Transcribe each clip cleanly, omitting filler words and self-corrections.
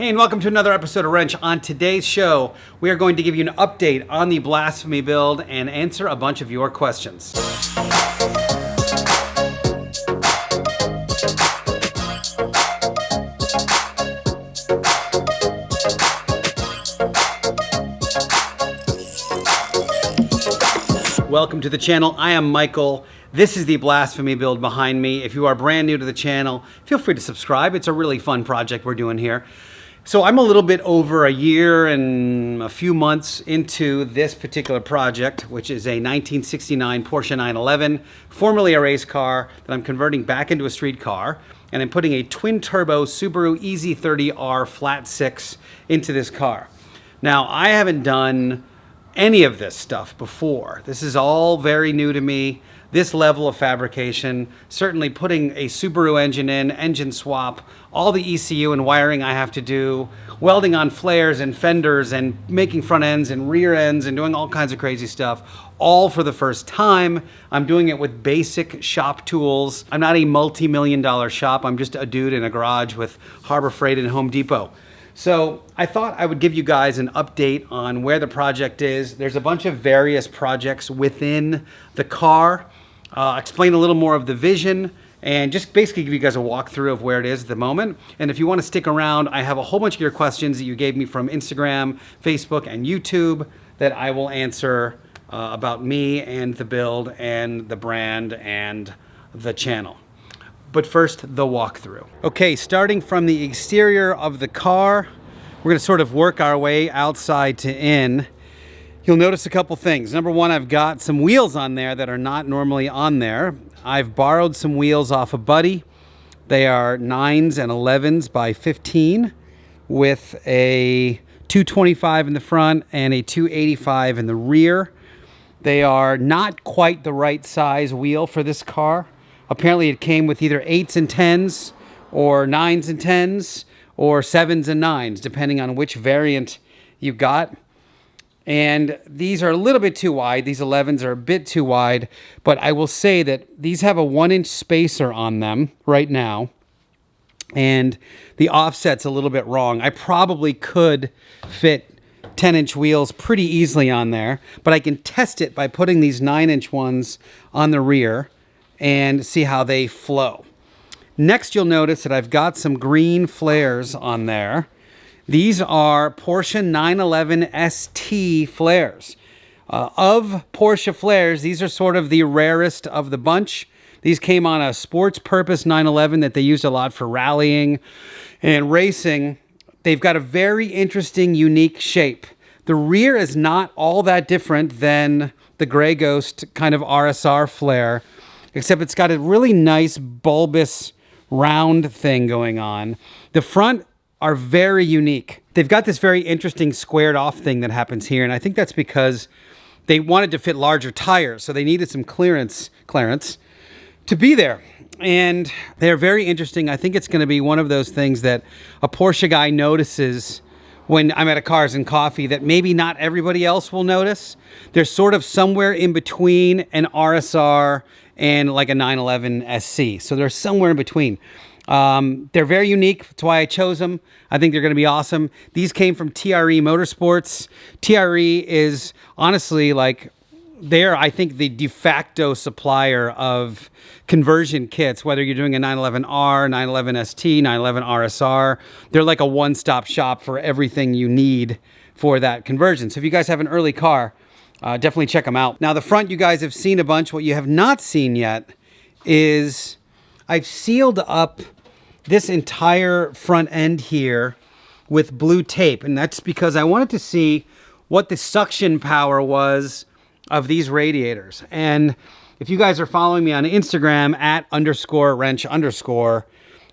Hey, and welcome to another episode of Rennch. On today's show, we are going to give you an update on the Blasphemy build and answer a bunch of your questions. Welcome to the channel. I am Michael. This is the Blasphemy build behind me. If you are brand new to the channel, feel free to subscribe. It's a really fun project we're doing here. So I'm a little bit over a year and a few months into this particular project, which is a 1969 Porsche 911, formerly a race car that I'm converting back into a street car. And I'm putting a twin-turbo Subaru EZ30R flat six into this car. Now, I haven't done any of this stuff before. This is all very new to me. This level of fabrication, certainly putting a Subaru engine in, engine swap, all the ECU and wiring I have to do, welding on flares and fenders and making front ends and rear ends and doing all kinds of crazy stuff, all for the first time. I'm doing it with basic shop tools. I'm not a multi-million-dollar shop. I'm just a dude in a garage with Harbor Freight and Home Depot. So I thought I would give you guys an update on where the project is. There's a bunch of various projects within the car. Explain a little more of the vision and just basically give you guys a walkthrough of where it is at the moment. And if you want to stick around, I have a whole bunch of your questions that you gave me from Instagram, Facebook, and YouTube that I will answer about me and the build and the brand and the channel. But first, the walkthrough. Okay, starting from the exterior of the car, we're gonna sort of work our way outside to in. You'll notice a couple things. Number one, I've got some wheels on there that are not normally on there. I've borrowed some wheels off a buddy. They are 9s and 11s by 15 with a 225 in the front and a 285 in the rear. They are not quite the right size wheel for this car. Apparently it came with either 8s and 10s or 9s and 10s or 7s and 9s, depending on which variant you got. And these are a little bit too wide. These 11s are a bit too wide, but I will say that these have a 1-inch spacer on them right now. And the offset's a little bit wrong. I probably could fit 10-inch wheels pretty easily on there, but I can test it by putting these 9-inch ones on the rear and see how they flow. Next, you'll notice that I've got some green flares on there. These are Porsche 911 ST flares. Of Porsche flares, these are sort of the rarest of the bunch. These came on a sports purpose 911 that they used a lot for rallying and racing. They've got a very interesting, unique shape. The rear is not all that different than the Grey Ghost kind of RSR flare, except it's got a really nice bulbous round thing going on. The front are very unique. They've got this very interesting squared off thing that happens here, and I think that's because they wanted to fit larger tires, so they needed some clearance to be there. And they're very interesting. I think it's going to be one of those things that a Porsche guy notices when I'm at a Cars and Coffee that maybe not everybody else will notice. They're sort of somewhere in between an RSR and like a 911 SC. So they're somewhere in between. They're very unique. That's why I chose them. I think they're going to be awesome. These came from TRE Motorsports. TRE is honestly like, they're, I think, the de facto supplier of conversion kits, whether you're doing a 911R, 911 ST, 911 RSR. They're like a one-stop shop for everything you need for that conversion. So if you guys have an early car, definitely check them out. Now, the front, you guys have seen a bunch. What you have not seen yet is I've sealed up this entire front end here with blue tape. And that's because I wanted to see what the suction power was of these radiators. And if you guys are following me on Instagram @_Rennch_,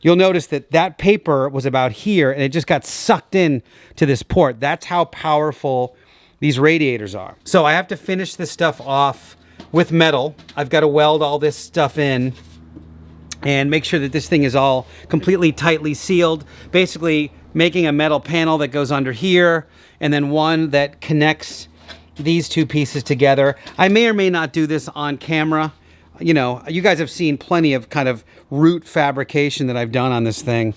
you'll notice that that paper was about here and it just got sucked in to this port. That's how powerful these radiators are. So I have to finish this stuff off with metal. I've got to weld all this stuff in and make sure that this thing is all completely tightly sealed. Basically making a metal panel that goes under here and then one that connects these two pieces together. I may or may not do this on camera. You know, you guys have seen plenty of kind of root fabrication that I've done on this thing.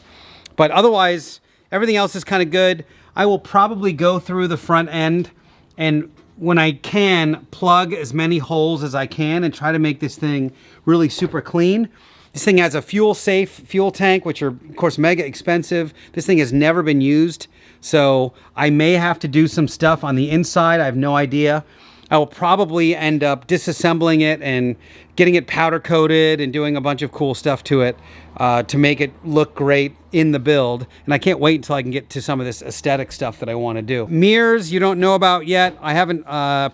But otherwise, Everything else is kind of good. I will probably go through the front end and when I can, plug as many holes as I can and try to make this thing really super clean. This thing has a fuel-safe fuel tank, which are, of course, mega expensive. This thing has never been used, so I may have to do some stuff on the inside. I have no idea. I will probably end up disassembling it and getting it powder-coated and doing a bunch of cool stuff to it to make it look great in the build. And I can't wait until I can get to some of this aesthetic stuff that I want to do. Mirrors you don't know about yet. I haven't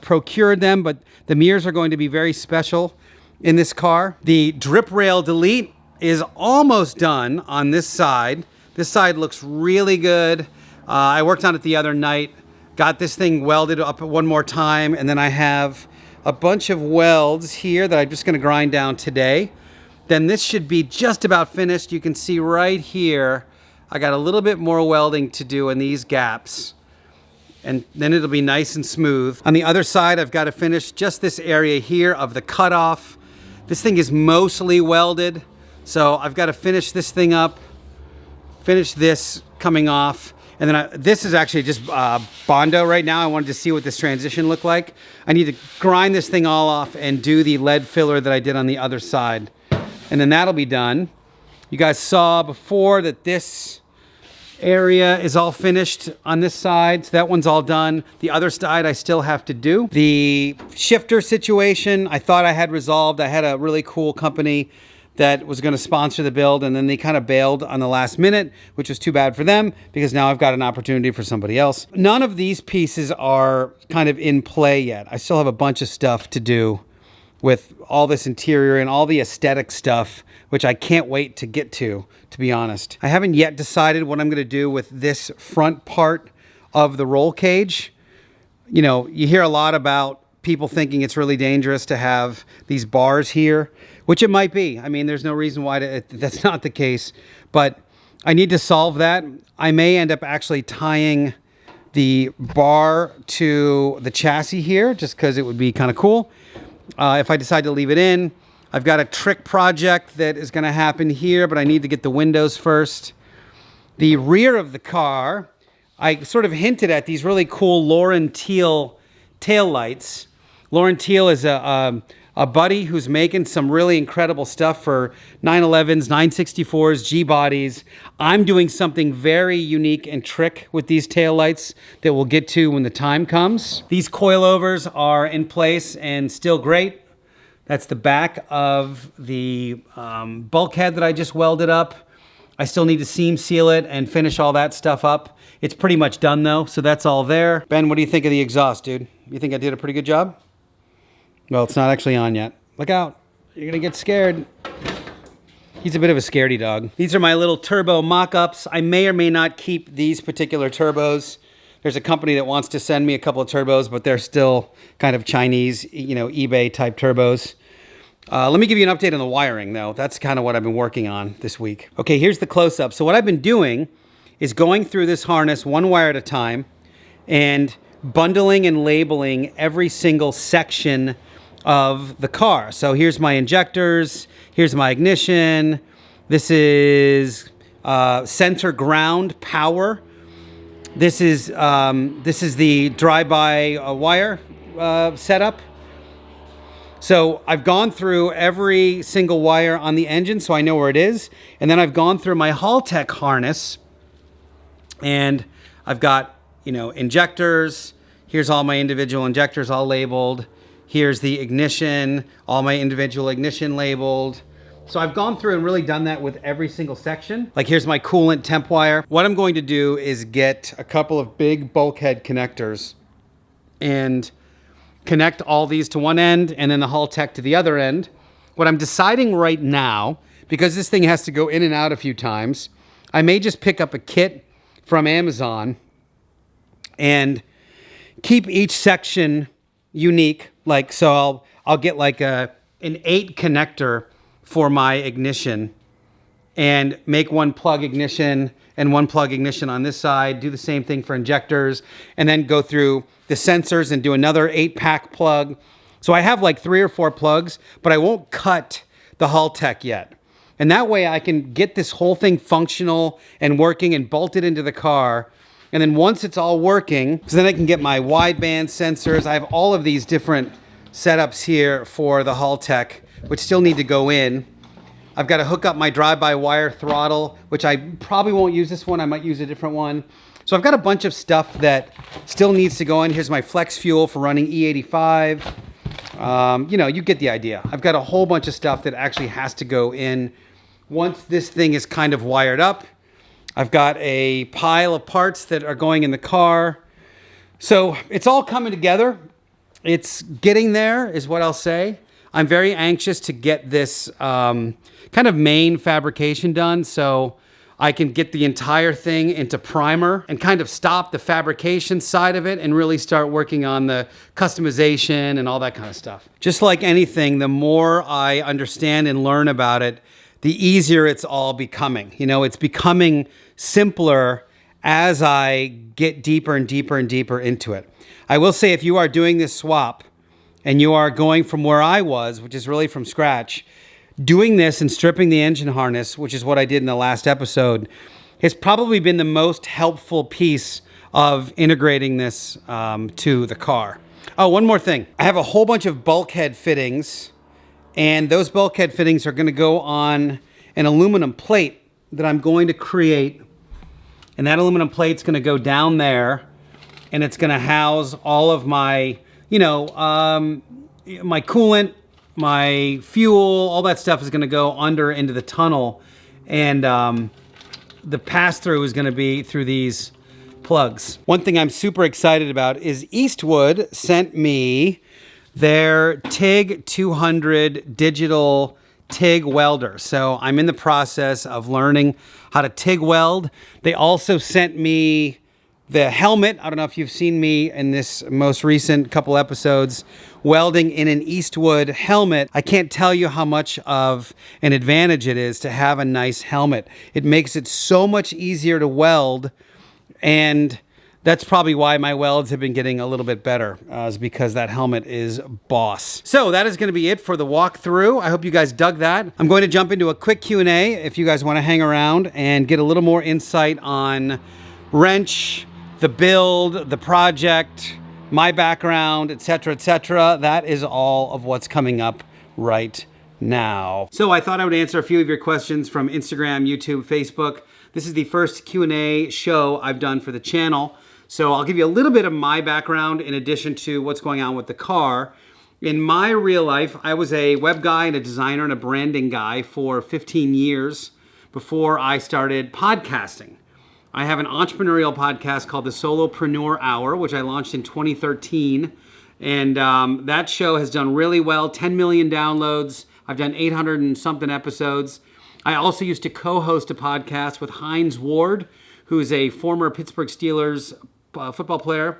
procured them, but the mirrors are going to be very special in this car. The drip rail delete is almost done on this side. This side looks really good. I worked on it the other night. Got this thing welded up one more time, and then I have a bunch of welds here that I'm just going to grind down today. Then this should be just about finished. You can see right here, I got a little bit more welding to do in these gaps, and then it'll be nice and smooth. On the other side, I've got to finish just this area here of the cutoff. This thing is mostly welded, so I've got to finish this thing up, finish this coming off. And then this is actually just Bondo right now. I wanted to see what this transition looked like. I need to grind this thing all off and do the lead filler that I did on the other side. And then that'll be done. You guys saw before that this area is all finished on this side. So that one's all done. The other side I still have to do. The shifter situation I thought I had resolved. I had a really cool company that was going to sponsor the build, and then they kind of bailed on the last minute, which was too bad for them because now I've got an opportunity for somebody else. None of these pieces are kind of in play yet. I still have a bunch of stuff to do with all this interior and all the aesthetic stuff, which I can't wait to get to be honest. I haven't yet decided what I'm going to do with this front part of the roll cage. You know, you hear a lot about people thinking it's really dangerous to have these bars here, which it might be. I mean, there's no reason why that's not the case, but I need to solve that. I may end up actually tying the bar to the chassis here just because it would be kind of cool. If I decide to leave it in, I've got a trick project that is going to happen here, but I need to get the windows first. The rear of the car, I sort of hinted at these really cool Lauren Teal tail lights. Lauren Teal is a buddy who's making some really incredible stuff for 911s, 964s, G-bodies. I'm doing something very unique and trick with these taillights that we'll get to when the time comes. These coilovers are in place and still great. That's the back of the bulkhead that I just welded up. I still need to seam seal it and finish all that stuff up. It's pretty much done though, so that's all there. Ben, what do you think of the exhaust, dude? You think I did a pretty good job? Well, it's not actually on yet. Look out. You're gonna get scared. He's a bit of a scaredy dog. These are my little turbo mock-ups. I may or may not keep these particular turbos. There's a company that wants to send me a couple of turbos, but they're still kind of Chinese, you know, eBay type turbos. Let me give you an update on the wiring though. That's kind of what I've been working on this week. Okay, here's the close-up. So what I've been doing is going through this harness one wire at a time and bundling and labeling every single section of the car. So here's my injectors, here's my ignition, this is center ground power, this is the drive-by wire setup. So I've gone through every single wire on the engine so I know where it is, and then I've gone through my Haltech harness and I've got, you know, injectors. Here's all my individual injectors all labeled. Here's the ignition, all my individual ignition labeled. So I've gone through and really done that with every single section. Like here's my coolant temp wire. What I'm going to do is get a couple of big bulkhead connectors and connect all these to one end and then the Haltech to the other end. What I'm deciding right now, because this thing has to go in and out a few times, I may just pick up a kit from Amazon and keep each section unique. Like, so I'll get like an 8 connector for my ignition and make one plug ignition and one plug ignition on this side, do the same thing for injectors, and then go through the sensors and do another 8-pack plug. So I have like 3 or 4 plugs, but I won't cut the Haltech yet And that way I can get this whole thing functional and working and bolt it into the car. And then once it's all working, so then I can get my wideband sensors. I have all of these different setups here for the Haltech, which still need to go in. I've got to hook up my drive-by-wire throttle, which I probably won't use this one. I might use a different one. So I've got a bunch of stuff that still needs to go in. Here's my flex fuel for running E85. You know, you get the idea. I've got a whole bunch of stuff that actually has to go in. Once this thing is kind of wired up, I've got a pile of parts that are going in the car. So it's all coming together. It's getting there, is what I'll say. I'm very anxious to get this kind of main fabrication done so I can get the entire thing into primer and kind of stop the fabrication side of it and really start working on the customization and all that kind of stuff. Just like anything, the more I understand and learn about it, the easier it's all becoming. You know, it's becoming simpler as I get deeper and deeper and deeper into it. I will say, if you are doing this swap and you are going from where I was, which is really from scratch, doing this and stripping the engine harness, which is what I did in the last episode, has probably been the most helpful piece of integrating this to the car. Oh, one more thing. I have a whole bunch of bulkhead fittings, and those bulkhead fittings are going to go on an aluminum plate that I'm going to create. And that aluminum plate's going to go down there, and it's going to house all of my, you know, my coolant, my fuel, all that stuff is going to go under into the tunnel. And the pass-through is going to be through these plugs. One thing I'm super excited about is Eastwood sent me their TIG 200 digital TIG welder. So I'm in the process of learning how to TIG weld. They also sent me the helmet. I don't know if you've seen me in this most recent couple episodes welding in an Eastwood helmet. I can't tell you how much of an advantage it is to have a nice helmet. It makes it so much easier to weld, and that's probably why my welds have been getting a little bit better, is because that helmet is boss. So that is going to be it for the walkthrough. I hope you guys dug that. I'm going to jump into a quick Q&A if you guys want to hang around and get a little more insight on Rennch, the build, the project, my background, etc., etc. That is all of what's coming up right now. So I thought I would answer a few of your questions from Instagram, YouTube, Facebook. This is the first Q&A show I've done for the channel. So I'll give you a little bit of my background in addition to what's going on with the car. In my real life, I was a web guy and a designer and a branding guy for 15 years before I started podcasting. I have an entrepreneurial podcast called the Solopreneur Hour, which I launched in 2013. And that show has done really well, 10 million downloads. I've done 800 and something episodes. I also used to co-host a podcast with Hines Ward, who's a former Pittsburgh Steelers football player.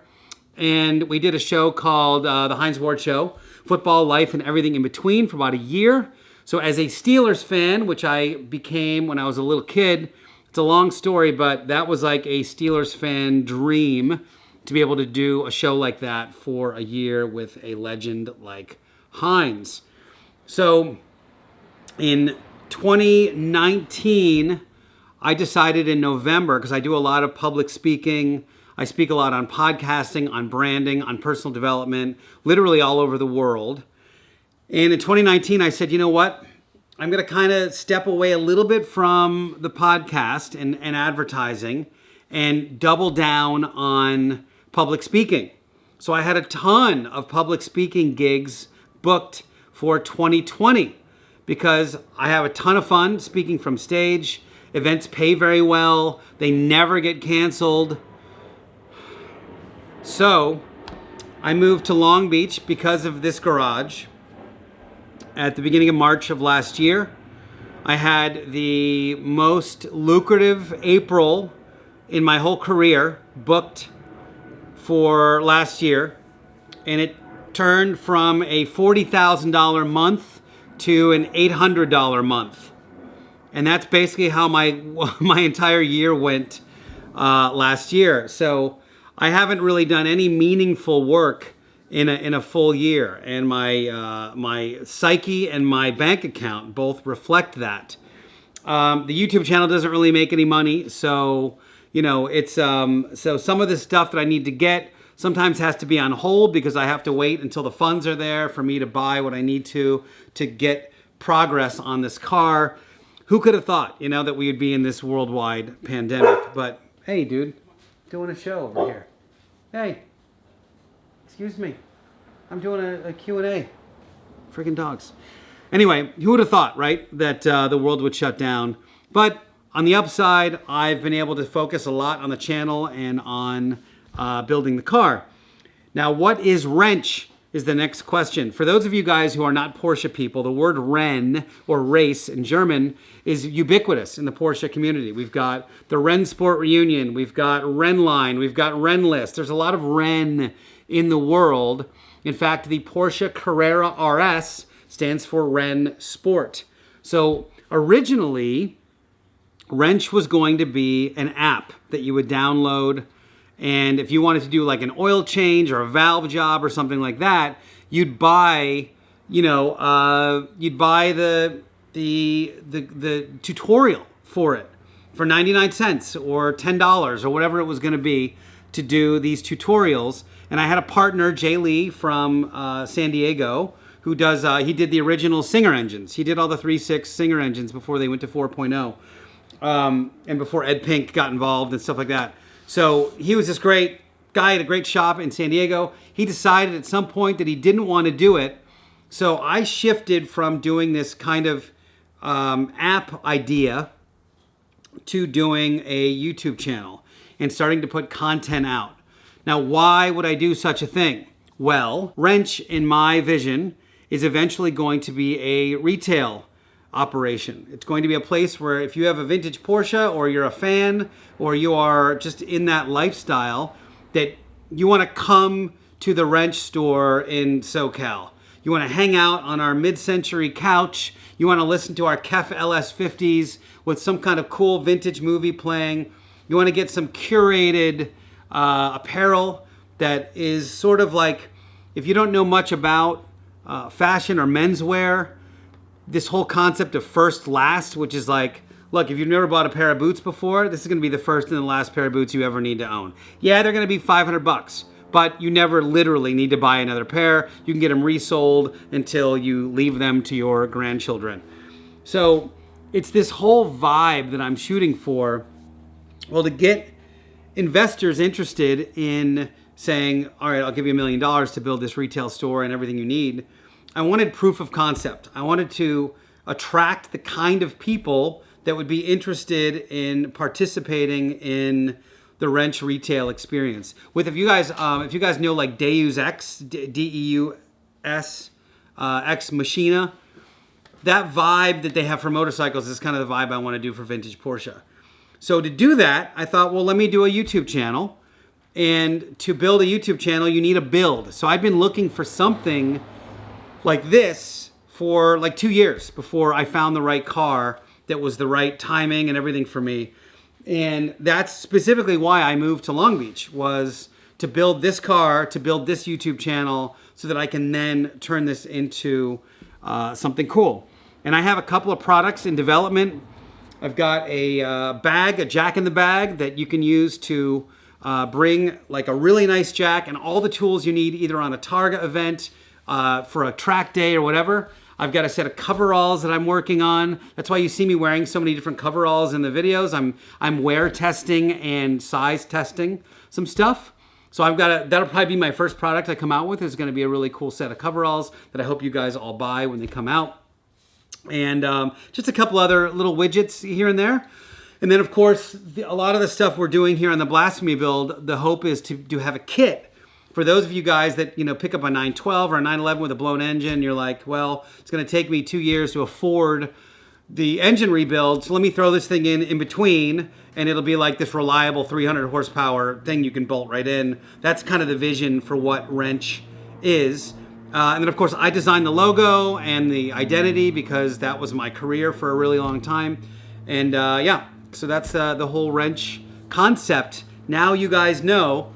And we did a show called The Hines Ward Show, Football, Life, and Everything in Between for about a year. So as a Steelers fan, which I became when I was a little kid, it's a long story, but that was like a Steelers fan dream to be able to do a show like that for a year with a legend like Hines. So in 2019, I decided in November, because I do a lot of public speaking, I speak a lot on podcasting, on branding, on personal development, literally all over the world. And in 2019, I said, you know what? I'm going to kind of step away a little bit from the podcast and advertising and double down on public speaking. So I had a ton of public speaking gigs booked for 2020 because I have a ton of fun speaking from stage. Events pay very well. They never get canceled. So I moved to Long Beach because of this garage. At the beginning of March of last year, I had the most lucrative April in my whole career booked for last year. And it turned from a $40,000 month to an $800 month. And that's basically how my entire year went last year. So I haven't really done any meaningful work in a full year, and my psyche and my bank account both reflect that. The YouTube channel doesn't really make any money, so you know it's so some of the stuff that I need to get sometimes has to be on hold because I have to wait until the funds are there for me to buy what I need to get progress on this car. Who could have thought, you know, that we would be in this worldwide pandemic? But hey, dude, doing a show over here. Hey, excuse me, I'm doing a Q&A. Freaking dogs. Anyway, who would have thought, right, that the world would shut down? But on the upside, I've been able to focus a lot on the channel and on building the car. Now, what is Rennch is the next question. For those of you guys who are not Porsche people, the word Renn, or race in German, is ubiquitous in the Porsche community. We've got the Rennsport Reunion, we've got Rennline, we've got Rennlist. There's a lot of Renn in the world. In fact, the Porsche Carrera RS stands for Rennsport. So originally, Rennch was going to be an app that you would download, and if you wanted to do like an oil change or a valve job or something like that, you'd buy, you know, you'd buy the tutorial for it for 99 cents or $10 or whatever it was going to be to do these tutorials. And I had a partner, Jay Lee from San Diego, who does, he did the original Singer engines. He did all the 3.6 Singer engines before they went to 4.0 and before Ed Pink got involved and stuff like that. So he was this great guy at a great shop in San Diego. He decided at some point that he didn't want to do it. So I shifted from doing this kind of app idea to doing a YouTube channel and starting to put content out. Now, why would I do such a thing? Well, Rennch, in my vision, is eventually going to be a retail operation. It's going to be a place where if you have a vintage Porsche or you're a fan or you are just in that lifestyle, that you want to come to the Rennch store in SoCal. You want to hang out on our mid-century couch. You want to listen to our KEF LS50s with some kind of cool vintage movie playing. You want to get some curated apparel that is sort of like, if you don't know much about fashion or menswear, this whole concept of first last, which is like, look, if you've never bought a pair of boots before, this is going to be the first and the last pair of boots you ever need to own. Yeah, they're going to be $500, but you never literally need to buy another pair. You can get them resold until you leave them to your grandchildren. So it's this whole vibe that I'm shooting for. Well, to get investors interested in saying, all right, I'll give you $1 million to build this retail store and everything you need, I wanted proof of concept. I wanted to attract the kind of people that would be interested in participating in the Rennch retail experience. With if you guys know like Deus Ex, D-E-U-S, Ex Machina, that vibe that they have for motorcycles is kind of the vibe I want to do for vintage Porsche. So to do that, I thought, well, let me do a YouTube channel. And to build a YouTube channel, you need a build. So I've been looking for something like this for like 2 years before I found the right car that was the right timing and everything for me. And that's specifically why I moved to Long Beach, was to build this car, to build this YouTube channel so that I can then turn this into something cool. And I have a couple of products in development. I've got a bag, a jack in the bag that you can use to bring like a really nice jack and all the tools you need either on a Targa event, for a track day or whatever. I've got a set of coveralls that I'm working on. That's why you see me wearing so many different coveralls in the videos. I'm wear testing and size testing some stuff. So that'll probably be my first product I come out with. Is going to be a really cool set of coveralls that I hope you guys all buy when they come out. And just a couple other little widgets here and there. And then of course, a lot of the stuff we're doing here on the Blasphemy build, the hope is to have a kit. For those of you guys that, you know, pick up a 912 or a 911 with a blown engine, you're like, well, it's going to take me 2 years to afford the engine rebuild, so let me throw this thing in between, and it'll be like this reliable 300 horsepower thing you can bolt right in. That's kind of the vision for what Rennch is. And then, of course, I designed the logo and the identity because that was my career for a really long time. And yeah, so that's the whole Rennch concept. Now you guys know.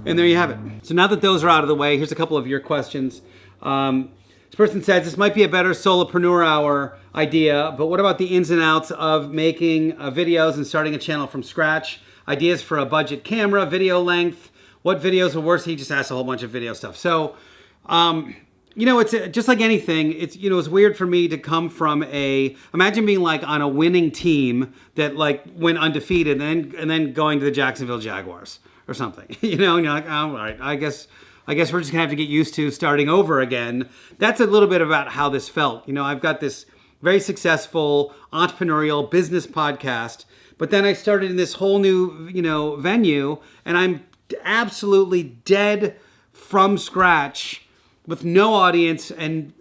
And there you have it. So now that those are out of the way, here's a couple of your questions. This person says, this might be a better solopreneur hour idea, but what about the ins and outs of making videos and starting a channel from scratch? Ideas for a budget camera, video length, what videos are worse? He just asked a whole bunch of video stuff. So, it's just like anything. It's weird for me to come from imagine being like on a winning team that like went undefeated and then going to the Jacksonville Jaguars or something, and you're like, oh, all right, I guess we're just gonna have to get used to starting over again. That's a little bit about how this felt. I've got this very successful entrepreneurial business podcast, but then I started in this whole new, venue, and I'm absolutely dead from scratch with no audience, and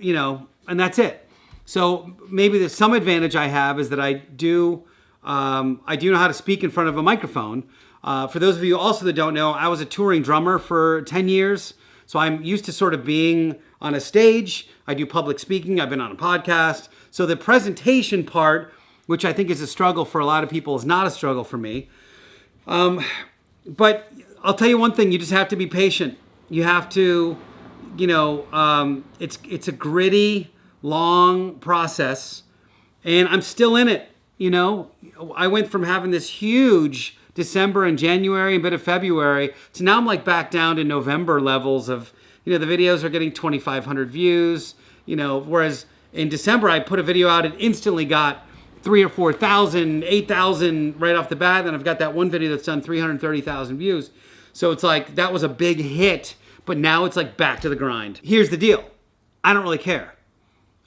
that's it. So maybe there's some advantage I have is that I do know how to speak in front of a microphone. For those of you also that don't know, I was a touring drummer for 10 years. So I'm used to sort of being on a stage. I do public speaking. I've been on a podcast. So the presentation part, which I think is a struggle for a lot of people, is not a struggle for me. But I'll tell you one thing, you just have to be patient. You have to, it's a gritty, long process, and I'm still in it. I went from having this huge December and January and a bit of February to now I'm like back down to November levels of, the videos are getting 2,500 views, whereas in December I put a video out and instantly got 3,000 or 4,000, 8,000 right off the bat. Then I've got that one video that's done 330,000 views. So it's like, that was a big hit, but now it's like back to the grind. Here's the deal. I don't really care.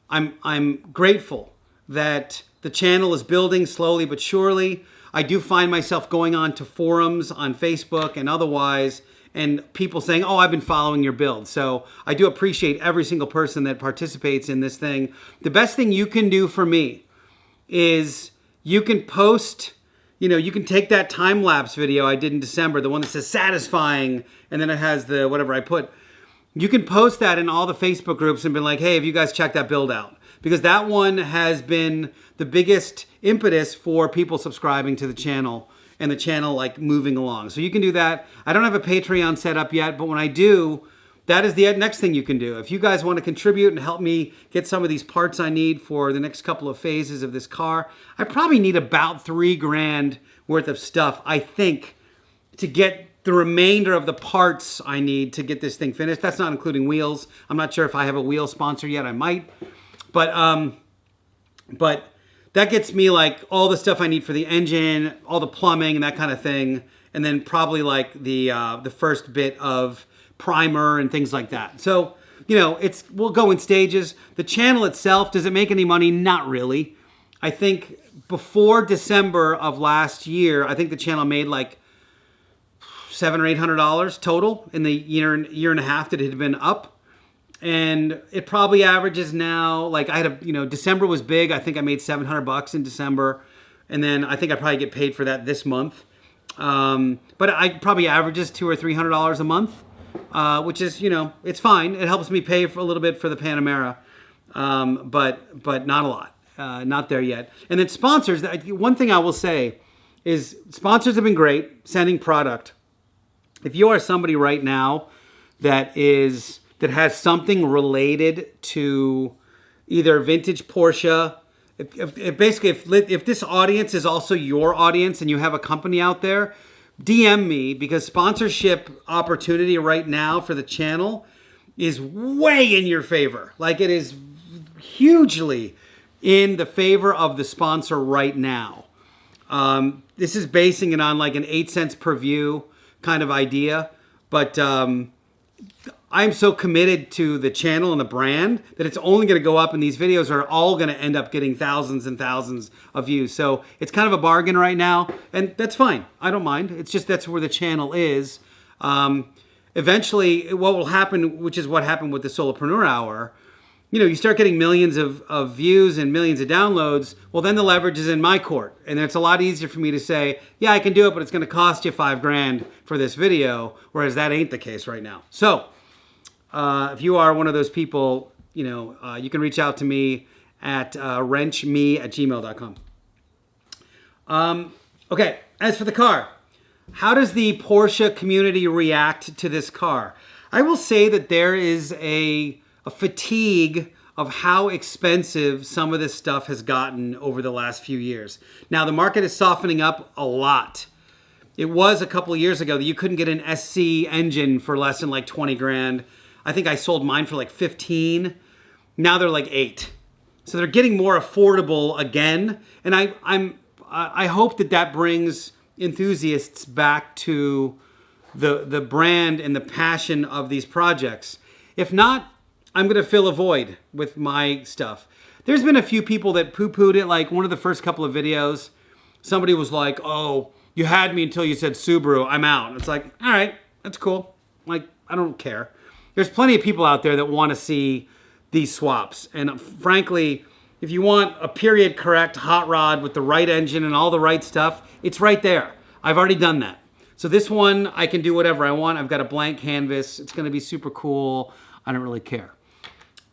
I'm grateful that the channel is building slowly but surely. I do find myself going on to forums on Facebook and otherwise, and people saying, oh, I've been following your build. So I do appreciate every single person that participates in this thing. The best thing you can do for me is you can post, you can take that time-lapse video I did in December, the one that says satisfying, and then it has the whatever I put. You can post that in all the Facebook groups and be like, hey, have you guys checked that build out? Because that one has been the biggest impetus for people subscribing to the channel and the channel like moving along. So you can do that. I don't have a Patreon set up yet, but when I do, that is the next thing you can do. If you guys want to contribute and help me get some of these parts I need for the next couple of phases of this car, I probably need about $3,000 worth of stuff, I think, to get the remainder of the parts I need to get this thing finished. That's not including wheels. I'm not sure if I have a wheel sponsor yet. I might. But that gets me like all the stuff I need for the engine, all the plumbing and that kind of thing. And then probably like the first bit of primer and things like that. So, we'll go in stages. The channel itself, does it make any money? Not really. I think before December of last year, I think the channel made like $700 or $800 total in the year and a half that it had been up. And it probably averages now, like December was big. I think I made $700 in December. And then I think I probably get paid for that this month. But I probably averages $200 or $300 a month, which is, it's fine. It helps me pay for a little bit for the Panamera. But not a lot, not there yet. And then sponsors, one thing I will say is sponsors have been great sending product. If you are somebody right now that has something related to either vintage Porsche, if this audience is also your audience and you have a company out there, DM me, because sponsorship opportunity right now for the channel is way in your favor. Like, it is hugely in the favor of the sponsor right now. This is basing it on like an 8 cents per view kind of idea, but I'm so committed to the channel and the brand that it's only going to go up, and these videos are all going to end up getting thousands and thousands of views. So it's kind of a bargain right now, and that's fine. I don't mind. It's just that's where the channel is. Eventually, what will happen, which is what happened with the Solopreneur Hour, you start getting millions of views and millions of downloads. Well, then the leverage is in my court. And it's a lot easier for me to say, yeah, I can do it, but it's going to cost you $5,000 for this video, whereas that ain't the case right now. So if you are one of those people, you can reach out to me at wrenchme@gmail.com. Okay, as for the car, how does the Porsche community react to this car? I will say that there is a a fatigue of how expensive some of this stuff has gotten over the last few years. Now, the market is softening up a lot. It was a couple of years ago that you couldn't get an SC engine for less than like 20 grand. I think I sold mine for like 15. Now they're like 8. So they're getting more affordable again. And I hope that brings enthusiasts back to the brand and the passion of these projects. If not, I'm going to fill a void with my stuff. There's been a few people that poo-pooed it. Like one of the first couple of videos, somebody was like, oh, you had me until you said Subaru, I'm out. It's like, all right, that's cool. Like, I don't care. There's plenty of people out there that want to see these swaps. And frankly, if you want a period correct hot rod with the right engine and all the right stuff, it's right there. I've already done that. So this one, I can do whatever I want. I've got a blank canvas. It's going to be super cool. I don't really care.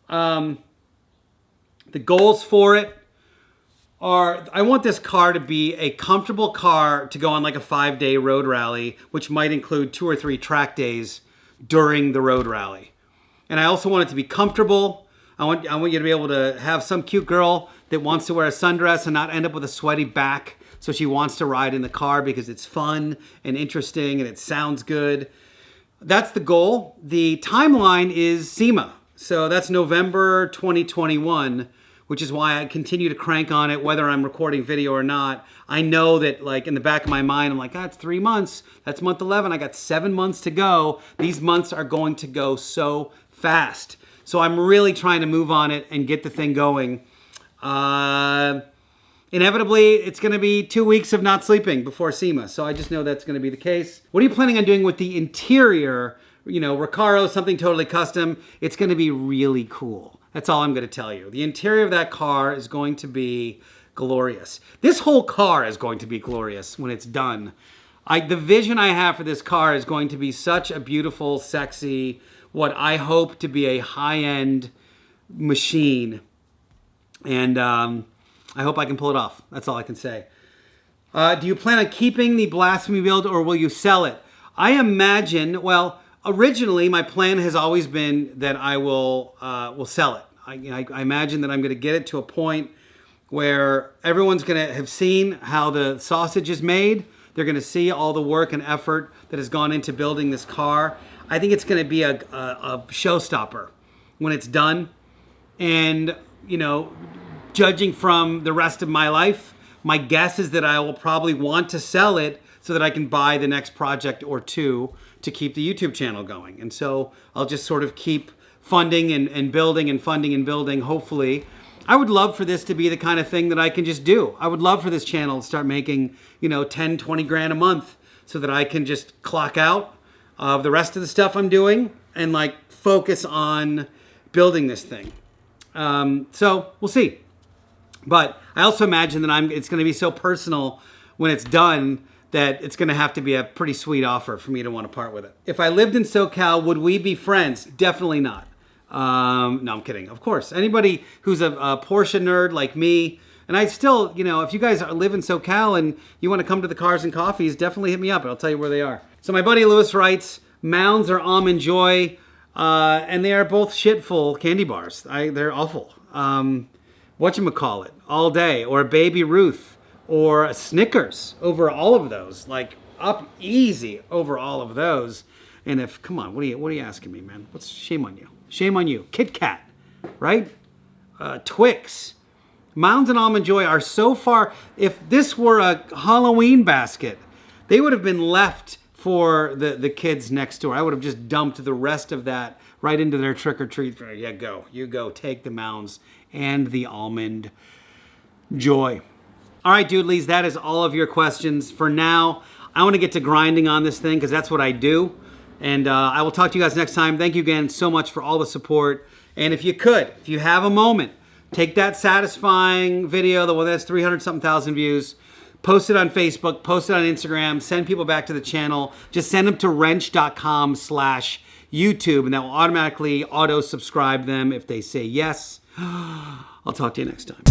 The goals for it are, I want this car to be a comfortable car to go on like a 5-day road rally, which might include 2 or 3 track days during the road rally. And I also want it to be comfortable. I want you to be able to have some cute girl that wants to wear a sundress and not end up with a sweaty back. So she wants to ride in the car because it's fun and interesting and it sounds good. That's the goal. The timeline is SEMA. So that's November 2021, which is why I continue to crank on it, whether I'm recording video or not. I know that, like, in the back of my mind, I'm like, it's 3 months. That's month 11. I got 7 months to go. These months are going to go so fast. So I'm really trying to move on it and get the thing going. Inevitably, it's going to be 2 weeks of not sleeping before SEMA. So I just know that's going to be the case. What are you planning on doing with the interior? You know, Recaro, something totally custom. It's going to be really cool. That's all I'm going to tell you. The interior of that car is going to be glorious. This whole car is going to be glorious when it's done. The vision I have for this car is going to be such a beautiful, sexy, what I hope to be a high-end machine. And I hope I can pull it off. That's all I can say. Do you plan on keeping the Blasphemy build or will you sell it? I imagine, well, originally my plan has always been that I will sell it. I imagine that I'm going to get it to a point where everyone's going to have seen how the sausage is made. They're going to see all the work and effort that has gone into building this car. I think it's going to be a showstopper when it's done. And, you know, judging from the rest of my life, my guess is that I will probably want to sell it so that I can buy the next project or two to keep the YouTube channel going. And so I'll just sort of keep funding and building and funding and building, hopefully. I would love for this to be the kind of thing that I can just do. I would love for this channel to start making, 10, 20 grand a month so that I can just clock out of the rest of the stuff I'm doing and like focus on building this thing. So we'll see. But I also imagine that it's going to be so personal when it's done that it's going to have to be a pretty sweet offer for me to want to part with it. If I lived in SoCal, would we be friends? Definitely not. No, I'm kidding. Of course, anybody who's a Porsche nerd like me, and I still, if you guys live in SoCal and you want to come to the Cars and Coffees, definitely hit me up and I'll tell you where they are. So my buddy Lewis writes, Mounds are Almond Joy, and they are both shitful candy bars. They're awful. Whatchamacallit, All Day, or Baby Ruth, or a Snickers over all of those. Like, up easy over all of those. And come on, what are you asking me, man? Shame on you. Shame on you. Kit Kat, right? Twix. Mounds and Almond Joy are so far, if this were a Halloween basket, they would have been left for the kids next door. I would have just dumped the rest of that right into their trick-or-treat. Yeah, you go, take the Mounds and the Almond Joy. All right, Doodlies, that is all of your questions. For now, I want to get to grinding on this thing because that's what I do. And I will talk to you guys next time. Thank you again so much for all the support. And if you have a moment, take that satisfying video, the one that's 300-something thousand views, post it on Facebook, post it on Instagram, send people back to the channel. Just send them to Rennch.com/YouTube, and that will automatically auto-subscribe them if they say yes. I'll talk to you next time.